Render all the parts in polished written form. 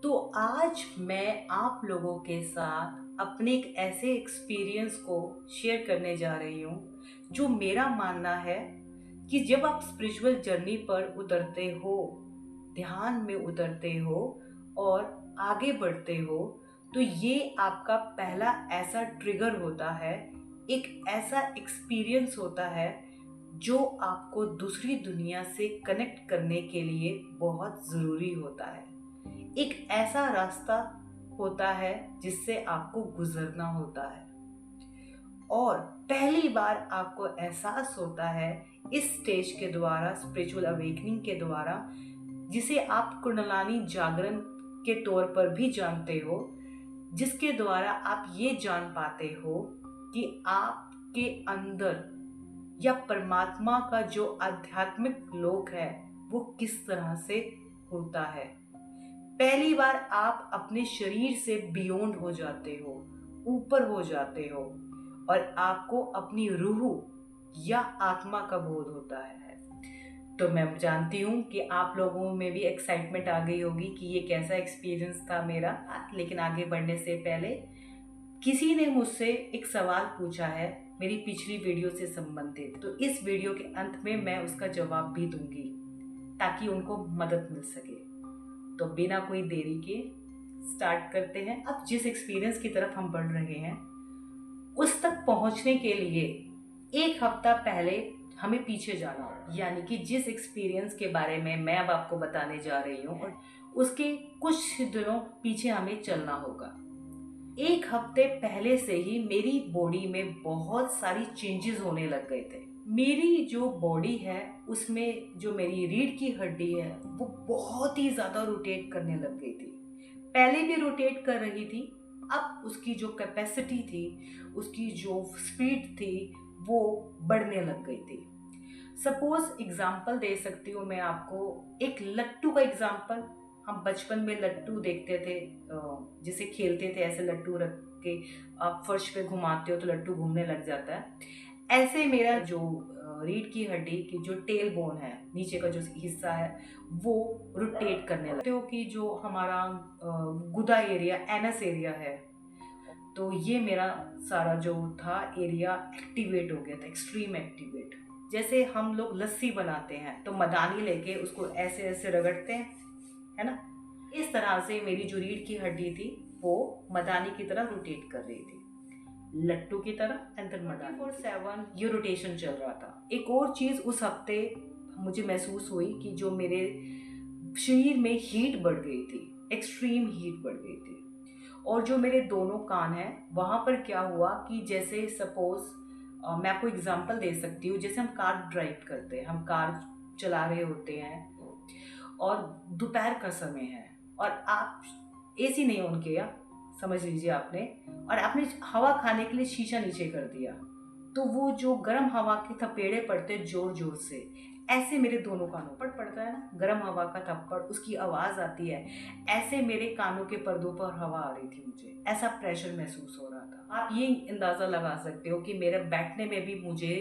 तो आज मैं आप लोगों के साथ अपने एक ऐसे एक्सपीरियंस को शेयर करने जा रही हूँ जो मेरा मानना है कि जब आप स्पिरिचुअल जर्नी पर उतरते हो, ध्यान में उतरते हो और आगे बढ़ते हो, तो ये आपका पहला ऐसा ट्रिगर होता है, एक ऐसा एक्सपीरियंस होता है जो आपको दूसरी दुनिया से कनेक्ट करने के लिए बहुत ज़रूरी होता है। एक ऐसा रास्ता होता है जिससे आपको गुजरना होता है और पहली बार आपको एहसास होता है इस स्टेज के द्वारा, स्पिरिचुअल अवेकनिंग के द्वारा, जिसे आप कुंडलानी जागरण के तौर पर भी जानते हो, जिसके द्वारा आप ये जान पाते हो कि आपके अंदर या परमात्मा का जो आध्यात्मिक लोक है वो किस तरह से होता है। पहली बार आप अपने शरीर से बियॉन्ड हो जाते हो, ऊपर हो जाते हो और आपको अपनी रूह या आत्मा का बोध होता है। तो मैं जानती हूँ कि आप लोगों में भी एक्साइटमेंट आ गई होगी कि ये कैसा एक्सपीरियंस था मेरा। लेकिन आगे बढ़ने से पहले किसी ने मुझसे एक सवाल पूछा है मेरी पिछली वीडियो से संबंधित, तो इस वीडियो के अंत में मैं उसका जवाब भी दूंगी ताकि उनको मदद मिल सके। तो बिना कोई देरी के स्टार्ट करते हैं। अब जिस एक्सपीरियंस की तरफ हम बढ़ रहे हैं उस तक पहुंचने के लिए एक हफ्ता पहले हमें पीछे जाना होगा, यानी कि जिस एक्सपीरियंस के बारे में मैं अब आपको बताने जा रही हूँ और उसके कुछ दिनों पीछे हमें चलना होगा। एक हफ्ते पहले से ही मेरी बॉडी में बहुत सारी चेंजेस होने लग गए थे। मेरी जो बॉडी है उसमें जो मेरी रीढ़ की हड्डी है वो बहुत ही ज्यादा रोटेट करने लग गई थी। पहले भी रोटेट कर रही थी, अब उसकी जो कैपेसिटी थी, उसकी जो स्पीड थी वो बढ़ने लग गई थी। सपोज एग्जाम्पल दे सकती हूँ मैं आपको, एक लट्टू का एग्जाम्पल। हम बचपन में लट्टू देखते थे, जिसे खेलते थे, ऐसे लट्टू रख के आप फर्श पे घुमाते हो तो लट्टू घूमने लग जाता है। ऐसे मेरा जो रीढ़ की हड्डी की जो टेल बोन है, नीचे का जो हिस्सा है, वो रोटेट करने लगते हो कि जो हमारा गुदा एरिया, एनस एरिया है, तो ये मेरा सारा जो था एरिया एक्टिवेट हो गया था, एक्सट्रीम एक्टिवेट। जैसे हम लोग लस्सी बनाते हैं तो मदानी लेके उसको ऐसे ऐसे रगड़ते हैं, है ना। इस तरह से मेरी जो रीढ़ की हड्डी थी वो मदानी की तरह रोटेट कर रही थी, लट्टू की तरह। एंड देन मदानी 24/7 ये रोटेशन चल रहा था। एक और चीज उस हफ्ते मुझे महसूस हुई कि जो मेरे शरीर में हीट बढ़ गई थी, एक्सट्रीम हीट बढ़ गई थी। और जो मेरे दोनों कान हैं वहां पर क्या हुआ कि जैसे सपोज मैं आपको एग्जांपल दे सकती हूँ, जैसे हम कार ड्राइव करते हैं, हम कार चला रहे होते हैं और दोपहर का समय है और आप एसी नहीं ऑन किया, समझ लीजिए आपने, और आपने हवा खाने के लिए शीशा नीचे कर दिया, तो वो जो गर्म हवा के थपेड़े पड़ते जोर जोर से, ऐसे मेरे दोनों कानों पर पड़ता है ना गर्म हवा का थप्पड़, उसकी आवाज आती है, ऐसे मेरे कानों के पर्दों पर हवा आ रही थी, मुझे ऐसा प्रेशर महसूस हो रहा था। आप ये अंदाजा लगा सकते हो कि मेरे बैठने में भी मुझे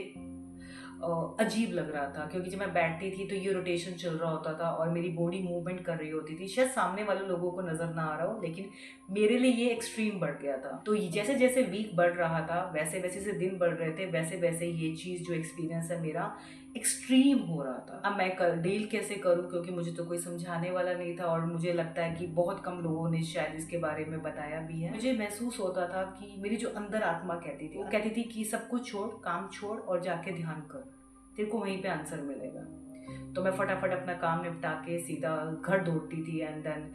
अजीब लग रहा था, क्योंकि जब मैं बैठती थी तो ये रोटेशन चल रहा होता था और मेरी बॉडी मूवमेंट कर रही होती थी। शायद सामने वाले लोगों को नजर ना आ रहा हो, लेकिन मेरे लिए ये एक्सट्रीम बढ़ गया था। तो जैसे जैसे वीक बढ़ रहा था, वैसे वैसे से दिन बढ़ रहे थे, वैसे वैसे ये चीज जो एक्सपीरियंस है मेरा एक्सट्रीम हो रहा था। अब मैं डील कैसे करूं, क्योंकि मुझे तो कोई समझाने वाला नहीं था और मुझे लगता है कि बहुत कम लोगों ने शायद इसके बारे में बताया भी है। मुझे महसूस होता था कि मेरी जो अंदर आत्मा कहती थी, वो कहती थी कि सब कुछ छोड़, काम छोड़ और जाके ध्यान कर, तेरे को वहीं पे आंसर मिलेगा। तो मैं फटाफट अपना काम निपटा के सीधा घर दौड़ती थी एंड देन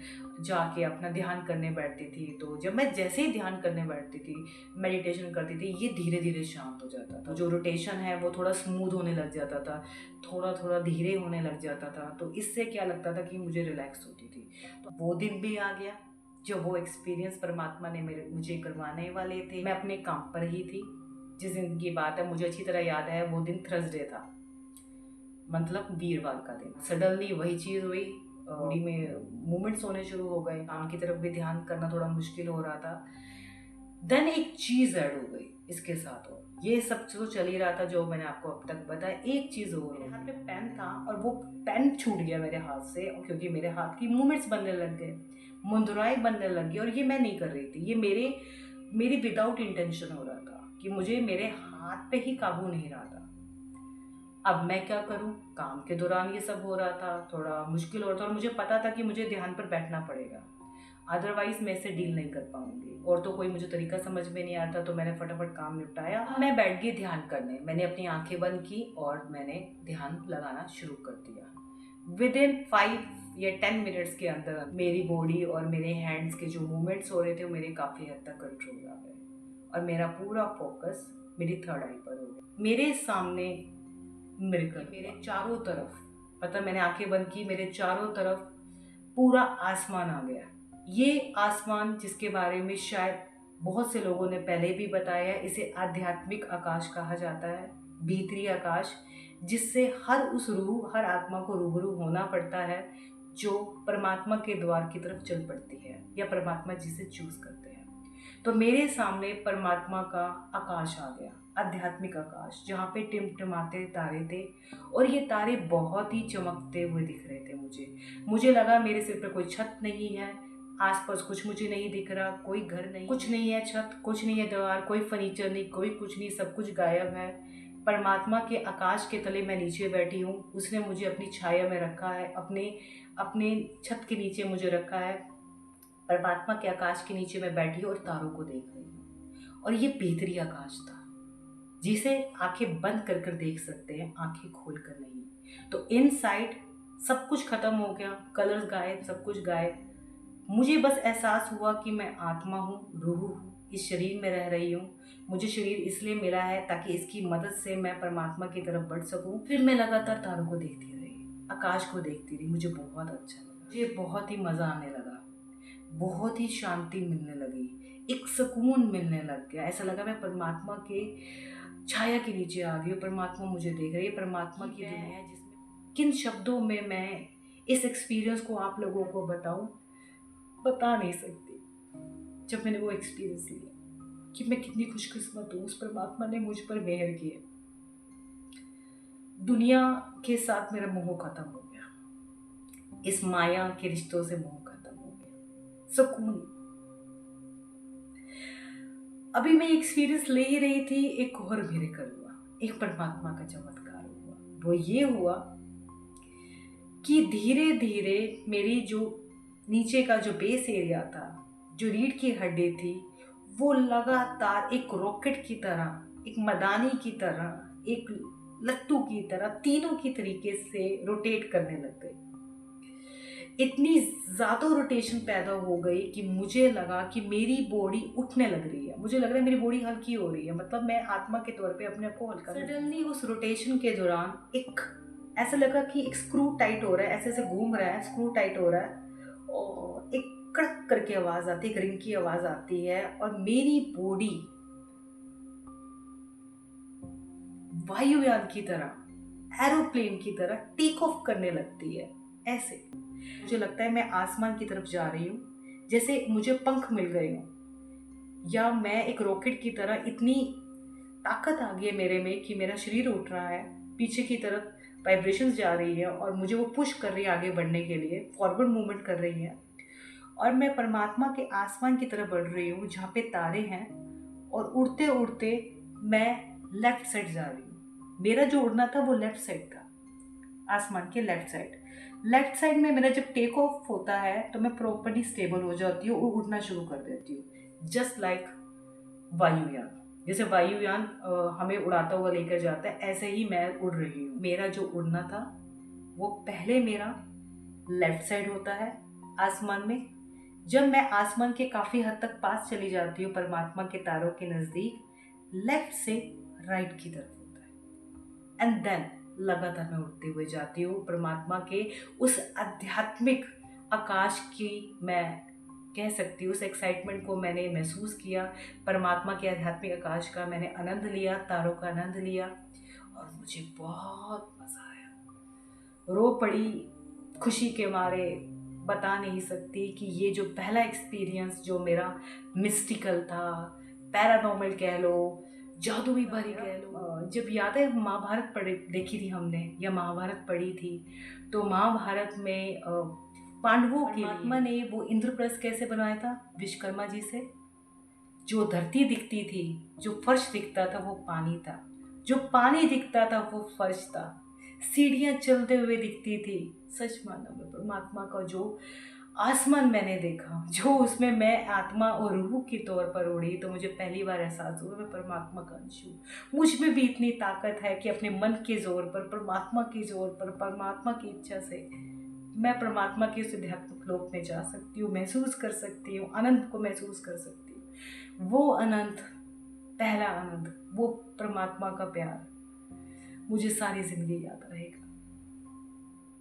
जाके अपना ध्यान करने बैठती थी। तो जब मैं जैसे ही ध्यान करने बैठती थी, मेडिटेशन करती थी, ये धीरे धीरे शांत हो जाता था। जो रोटेशन है वो थोड़ा स्मूथ होने लग जाता था, थोड़ा थोड़ा धीरे होने लग जाता था। तो इससे क्या लगता था कि मुझे रिलैक्स होती थी। तो वो दिन भी आ गया जो वो एक्सपीरियंस परमात्मा ने मुझे करवाने वाले थे। मैं अपने काम पर ही थी। जिस दिन की बात है मुझे अच्छी तरह याद है, वो दिन थर्सडे था, मतलब वीरवार का दिन। सडनली वही चीज हुई, बॉडी में मूवमेंट्स होने शुरू हो गए, काम की तरफ भी ध्यान करना थोड़ा मुश्किल हो रहा था। देन एक चीज ऐड हो गई इसके साथ, और ये सब तो चल ही रहा था जो मैंने आपको अब तक बताया। एक चीज और, मेरे हाथ में पेन था और वो पेन छूट गया मेरे हाथ से, क्योंकि मेरे हाथ की मूवमेंट्स बनने लग गए। मुंदराई बनने लगी। और ये मैं नहीं कर रही थी, ये मेरी विदाउट इंटेंशन हो रहा था कि मुझे मेरे हाथ पे ही काबू नहीं रहा था। अब मैं क्या करूं, काम के दौरान ये सब हो रहा था, थोड़ा मुश्किल हो रहा था और मुझे पता था कि मुझे ध्यान पर बैठना पड़ेगा, अदरवाइज मैं इसे डील नहीं कर पाऊंगी। और तो कोई मुझे तरीका समझ में नहीं आता, तो मैंने फटाफट काम निपटाया। मैं बैठ गई ध्यान करने, मैंने अपनी आंखें बंद की और मैंने ध्यान लगाना शुरू कर दिया। विद इन 5 या 10 मिनट्स के अंदर मेरी बॉडी और मेरे हैंड्स के जो मूवमेंट्स हो रहे थे वो मेरे काफ़ी हद तक कंट्रोल आ गए और मेरा पूरा फोकस मेरी थर्ड आई पर हो गया। मेरे सामने मिरेकल, मेरे चारों तरफ, मतलब मैंने आंखें बंद की, मेरे चारों तरफ पूरा आसमान आ गया। ये आसमान जिसके बारे में शायद बहुत से लोगों ने पहले भी बताया, इसे आध्यात्मिक आकाश कहा जाता है, भीतरी आकाश, जिससे हर उस रूह, हर आत्मा को रूबरू होना पड़ता है जो परमात्मा के द्वार की तरफ चल पड़ती है या परमात्मा जिसे चूज करते हैं। तो मेरे सामने परमात्मा का आकाश आ गया, आध्यात्मिक आकाश, जहाँ पे टिमटिमाते तारे थे और ये तारे बहुत ही चमकते हुए दिख रहे थे मुझे लगा मेरे सिर पे कोई छत नहीं है, आसपास कुछ मुझे नहीं दिख रहा, कोई घर नहीं, कुछ नहीं है, छत कुछ नहीं है, दीवार, कोई फर्नीचर नहीं, कोई कुछ नहीं, सब कुछ गायब है। परमात्मा के आकाश के तले मैं नीचे बैठी हूँ, उसने मुझे अपनी छाया में रखा है, अपने अपने छत के नीचे मुझे रखा है। परमात्मा के आकाश के नीचे मैं बैठी और तारों को देख रही हूँ। और ये भीतरी आकाश था जिसे आंखें बंद कर कर देख सकते हैं, आंखें खोल कर नहीं। तो इनसाइड सब कुछ खत्म हो गया, कलर्स गायब, सब कुछ गायब। मुझे बस एहसास हुआ कि मैं आत्मा हूँ, रूह हूँ, इस शरीर में रह रही हूँ। मुझे शरीर इसलिए मिला है ताकि इसकी मदद से मैं परमात्मा की तरफ बढ़ सकूँ। फिर मैं लगातार तारों को देखती रही, आकाश को देखती रही। मुझे बहुत अच्छा लगा, मुझे बहुत ही मज़ा आने लगा, बहुत ही शांति मिलने लगी, एक सुकून मिलने लग गया। ऐसा लगा मैं परमात्मा के छाया के नीचे आ गई हूँ, परमात्मा मुझे देख रही है, परमात्मा की दुनिया है जिसमें किन शब्दों में मैं इस एक्सपीरियंस को आप लोगों को बताऊं, बता नहीं सकती। जब मैंने वो एक्सपीरियंस लिया कि मैं कितनी खुशकिस्मत हूँ, उस परमात्मा ने मुझ पर मेहर किया। दुनिया के साथ मेरा मोह खत्म हो गया, इस माया के रिश्तों से मोह खत्म हो गया, सुकून। अभी मैं एक्सपीरियंस ले ही रही थी, एक और मिरेकल हुआ, एक परमात्मा का चमत्कार हुआ। वो ये हुआ कि धीरे धीरे मेरी जो नीचे का जो बेस एरिया था, जो रीढ़ की हड्डी थी, वो लगातार एक रॉकेट की तरह, एक मदानी की तरह, एक लट्टू की तरह, तीनों की तरीके से रोटेट करने लग गई। इतनी ज़्यादा रोटेशन पैदा हो गई कि मुझे लगा कि मेरी बॉडी उठने लग रही है, मुझे लग रहा है मेरी बॉडी हल्की हो रही है, मतलब मैं आत्मा के तौर पे अपने आप को हल्का। सडनली उस रोटेशन के दौरान एक ऐसा लगा कि एक स्क्रू टाइट हो रहा है, ऐसे ऐसे घूम रहा है, स्क्रू टाइट हो रहा है और एक कड़क करके आवाज़ आती है, एक रिंग की आवाज़ आती है और मेरी बॉडी वायुयान की तरह, एरोप्लेन की तरह टेक ऑफ करने लगती है। ऐसे मुझे लगता है मैं आसमान की तरफ जा रही हूँ, जैसे मुझे पंख मिल गए हों, या मैं एक रॉकेट की तरह, इतनी ताकत आ गई है मेरे में कि मेरा शरीर उठ रहा है, पीछे की तरफ वाइब्रेशंस जा रही है और मुझे वो पुश कर रही है आगे बढ़ने के लिए, फॉरवर्ड मूवमेंट कर रही है। और मैं परमात्मा के आसमान की तरफ बढ़ रही हूँ जहाँ पे तारे हैं, और उड़ते उड़ते मैं लेफ्ट साइड जा रही हूँ। मेरा जो उड़ना था वो लेफ्ट साइड था, आसमान के लेफ्ट साइड। लेफ्ट साइड में मेरा जब टेक ऑफ होता है तो मैं प्रॉपर्ली स्टेबल हो जाती हूँ और उड़ना शुरू कर देती हूँ, जस्ट लाइक वायुयान। जैसे वायुयान हमें उड़ाता हुआ लेकर जाता है, ऐसे ही मैं उड़ रही हूँ। मेरा जो उड़ना था वो पहले मेरा लेफ्ट साइड होता है आसमान में। जब मैं आसमान के काफ़ी हद तक पास चली जाती हूँ, परमात्मा के तारों के नज़दीक, लेफ्ट से राइट की तरफ होता है। एंड देन लगातार मैं उड़ते हुए जाती हूँ परमात्मा के उस आध्यात्मिक आकाश की, मैं कह सकती हूँ उस एक्साइटमेंट को मैंने महसूस किया। परमात्मा के आध्यात्मिक आकाश का मैंने आनंद लिया, तारों का आनंद लिया और मुझे बहुत मज़ा आया। रो पड़ी खुशी के मारे, बता नहीं सकती कि ये जो पहला एक्सपीरियंस जो मेरा मिस्टिकल था, पैरानॉर्मल कह लो, जादुई भरी कह लो। जब याद है महाभारत पढ़ी देखी थी हमने, या महाभारत पढ़ी थी, तो महाभारत में पांडवों के परमात्मा ने वो इंद्रप्रस्थ कैसे बनाया था? विश्वकर्मा जी से। जो धरती दिखती थी, जो फर्श दिखता था वो पानी था, जो पानी दिखता था वो फर्श था, सीढ़ियां चलते हुए दिखती थी। सच माना मैं परमात्मा का जो आसमान मैंने देखा, जो उसमें मैं आत्मा और रूह के तौर पर उड़ी, तो मुझे पहली बार एहसास हुआ मैं परमात्मा का अंश हूँ। मुझ में भी इतनी ताकत है कि अपने मन के जोर पर, परमात्मा के जोर पर, परमात्मा की इच्छा से मैं परमात्मा के उस अध्यात्मिक लोक में जा सकती हूँ, महसूस कर सकती हूँ, आनंद को महसूस कर सकती हूँ। वो आनंद, पहला आनंद, वो परमात्मा का प्यार मुझे सारी जिंदगी याद रहेगा।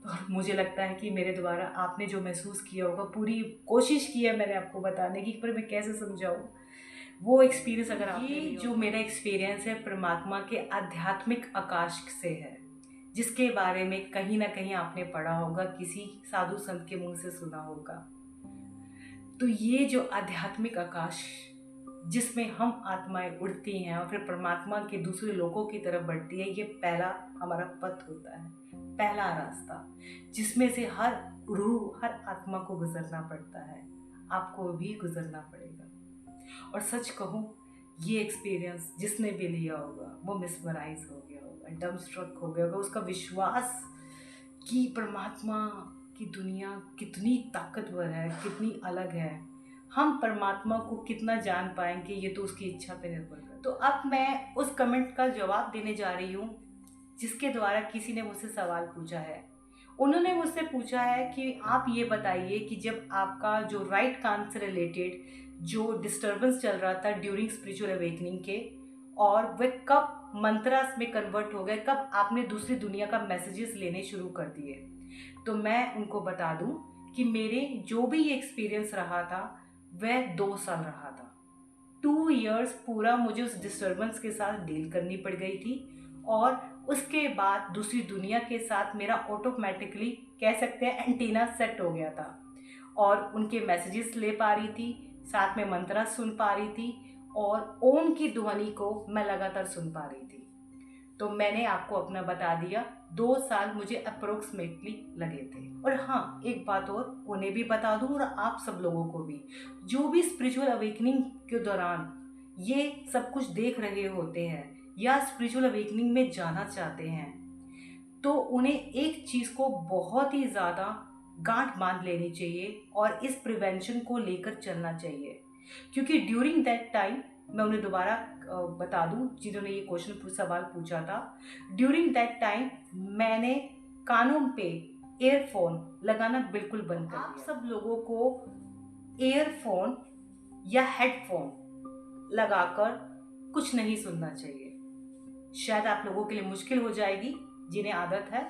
और मुझे लगता है कि मेरे द्वारा आपने जो महसूस किया होगा, पूरी कोशिश की है मैंने आपको बताने की, पर मैं कैसे समझाऊँ वो एक्सपीरियंस। अगर आपने ये जो मेरा एक्सपीरियंस है परमात्मा के आध्यात्मिक आकाश से है, जिसके बारे में कहीं ना कहीं आपने पढ़ा होगा, किसी साधु संत के मुंह से सुना होगा। तो ये जो आध्यात्मिक आकाश जिसमें हम आत्माएं उड़ती हैं और फिर परमात्मा के दूसरे लोगों की तरफ बढ़ती है, ये पहला हमारा पथ होता है, पहला रास्ता, जिसमें से हर रूह, हर आत्मा को गुजरना पड़ता है। आपको भी गुजरना पड़ेगा। और सच कहूँ, ये एक्सपीरियंस जिसने भी लिया होगा वो मिसमराइज हो गया होगा, डम स्ट्रक हो गया होगा। उसका विश्वास कि परमात्मा की दुनिया कितनी ताकतवर है, कितनी अलग है, हम परमात्मा को कितना जान पाएंगे, ये तो उसकी इच्छा पे निर्भर करता है। तो अब मैं उस कमेंट का जवाब देने जा रही हूँ जिसके द्वारा किसी ने मुझसे सवाल पूछा है। उन्होंने मुझसे पूछा है कि आप ये बताइए कि जब आपका जो राइट कान से रिलेटेड जो डिस्टर्बेंस चल रहा था ड्यूरिंग स्पिरिचुअल अवेकनिंग के, और वह कब मंत्रास में कन्वर्ट हो गए, कब आपने दूसरी दुनिया का मैसेजेस लेने शुरू कर दिए। तो मैं उनको बता दूं कि मेरे जो भी ये एक्सपीरियंस रहा था वह 2 साल रहा था। 2 इयर्स पूरा मुझे उस डिस्टर्बेंस के साथ डील करनी पड़ गई थी, और उसके बाद दूसरी दुनिया के साथ मेरा ऑटोमेटिकली कह सकते हैं एंटीना सेट हो गया था, और उनके मैसेजेस ले पा रही थी, साथ में मंत्रा सुन पा रही थी, और ओम की ध्वनि को मैं लगातार सुन पा रही थी। तो मैंने आपको अपना बता दिया, 2 साल मुझे अप्रोक्सीमेटली लगे थे। और हाँ, एक बात और उन्हें भी बता दूं और आप सब लोगों को भी, जो भी स्पिरिचुअल अवेकनिंग के दौरान ये सब कुछ देख रहे होते हैं या स्पिरिचुअल अवेकनिंग में जाना चाहते हैं, तो उन्हें एक चीज़ को बहुत ही ज़्यादा गांठ बांध लेनी चाहिए और इस प्रिवेंशन को लेकर चलना चाहिए। क्योंकि ड्यूरिंग दैट टाइम, मैं उन्हें दोबारा बता दूं जिन्होंने ये क्वेश्चन सवाल पूछा था, ड्यूरिंग दैट टाइम मैंने कानों पे ईयरफोन लगाना बिल्कुल बंद कर दिया। आप सब लोगों को ईयरफोन या हेडफोन लगाकर कुछ नहीं सुनना चाहिए। शायद आप लोगों के लिए मुश्किल हो जाएगी जिन्हें आदत है।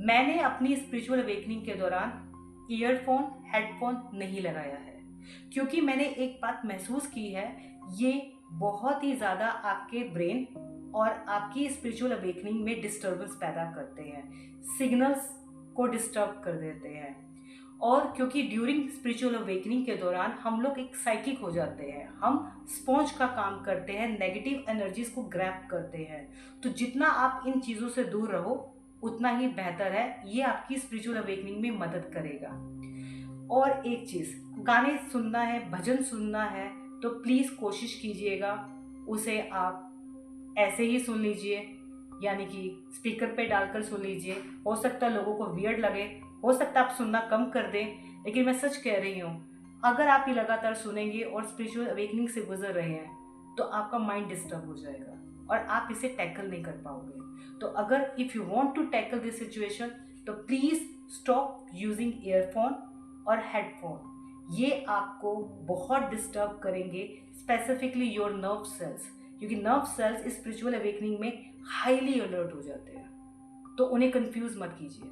मैंने अपनी स्पिरिचुअल अवेकनिंग के दौरान ईयरफोन, हेडफोन नहीं लगाया है, क्योंकि मैंने एक बात महसूस की है, ये बहुत ही ज़्यादा आपके ब्रेन और आपकी स्पिरिचुअल अवेकनिंग में डिस्टर्बेंस पैदा करते हैं, सिग्नल्स को डिस्टर्ब कर देते हैं। और क्योंकि ड्यूरिंग स्पिरिचुअल अवेकनिंग के दौरान हम लोग एक साइकिक हो जाते हैं, हम स्पॉन्ज का काम करते हैं, नेगेटिव एनर्जीज को ग्रैब करते हैं। तो जितना आप इन चीज़ों से दूर रहो उतना ही बेहतर है, ये आपकी स्पिरिचुअल अवेकनिंग में मदद करेगा। और एक चीज़, गाने सुनना है, भजन सुनना है, तो प्लीज़ कोशिश कीजिएगा उसे आप ऐसे ही सुन लीजिए, यानी कि स्पीकर पे डालकर सुन लीजिए। हो सकता है लोगों को वियर्ड लगे, हो सकता है आप सुनना कम कर दें, लेकिन मैं सच कह रही हूँ, अगर आप ये लगातार सुनेंगे और स्पिरिचुअल अवेकनिंग से गुजर रहे हैं तो आपका माइंड डिस्टर्ब हो जाएगा और आप इसे टैकल नहीं कर पाओगे। तो अगर if you want to tackle this situation, तो प्लीज़ स्टॉप यूजिंग ईयरफोन और हेडफोन। ये आपको बहुत डिस्टर्ब करेंगे, स्पेसिफिकली योर नर्व सेल्स, क्योंकि नर्व सेल्स इस स्पिरिचुअल अवेकनिंग में हाईली अलर्ट हो जाते हैं। तो उन्हें कंफ्यूज मत कीजिए।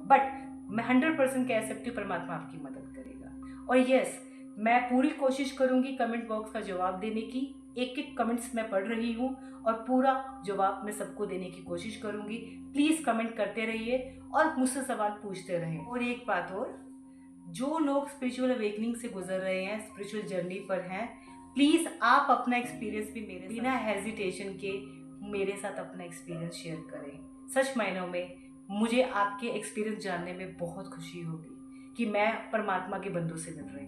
बट मैं 100% कह सकती हूँ परमात्मा आपकी मदद करेगा। और यस, मैं पूरी कोशिश करूँगी कमेंट बॉक्स का जवाब देने की। एक एक कमेंट्स मैं पढ़ रही हूँ और पूरा जवाब मैं सबको देने की कोशिश करूँगी। प्लीज़ कमेंट करते रहिए और मुझसे सवाल पूछते रहें। और एक बात और, जो लोग स्पिरिचुअल अवेकनिंग से गुजर रहे हैं, स्पिरिचुअल जर्नी पर हैं, प्लीज़ आप अपना एक्सपीरियंस भी मेरे बिना हेजिटेशन के मेरे साथ अपना एक्सपीरियंस शेयर करें। सच मायनों में मुझे आपके एक्सपीरियंस जानने में बहुत खुशी होगी, कि मैं परमात्मा के बंधु से मिल रही हूँ।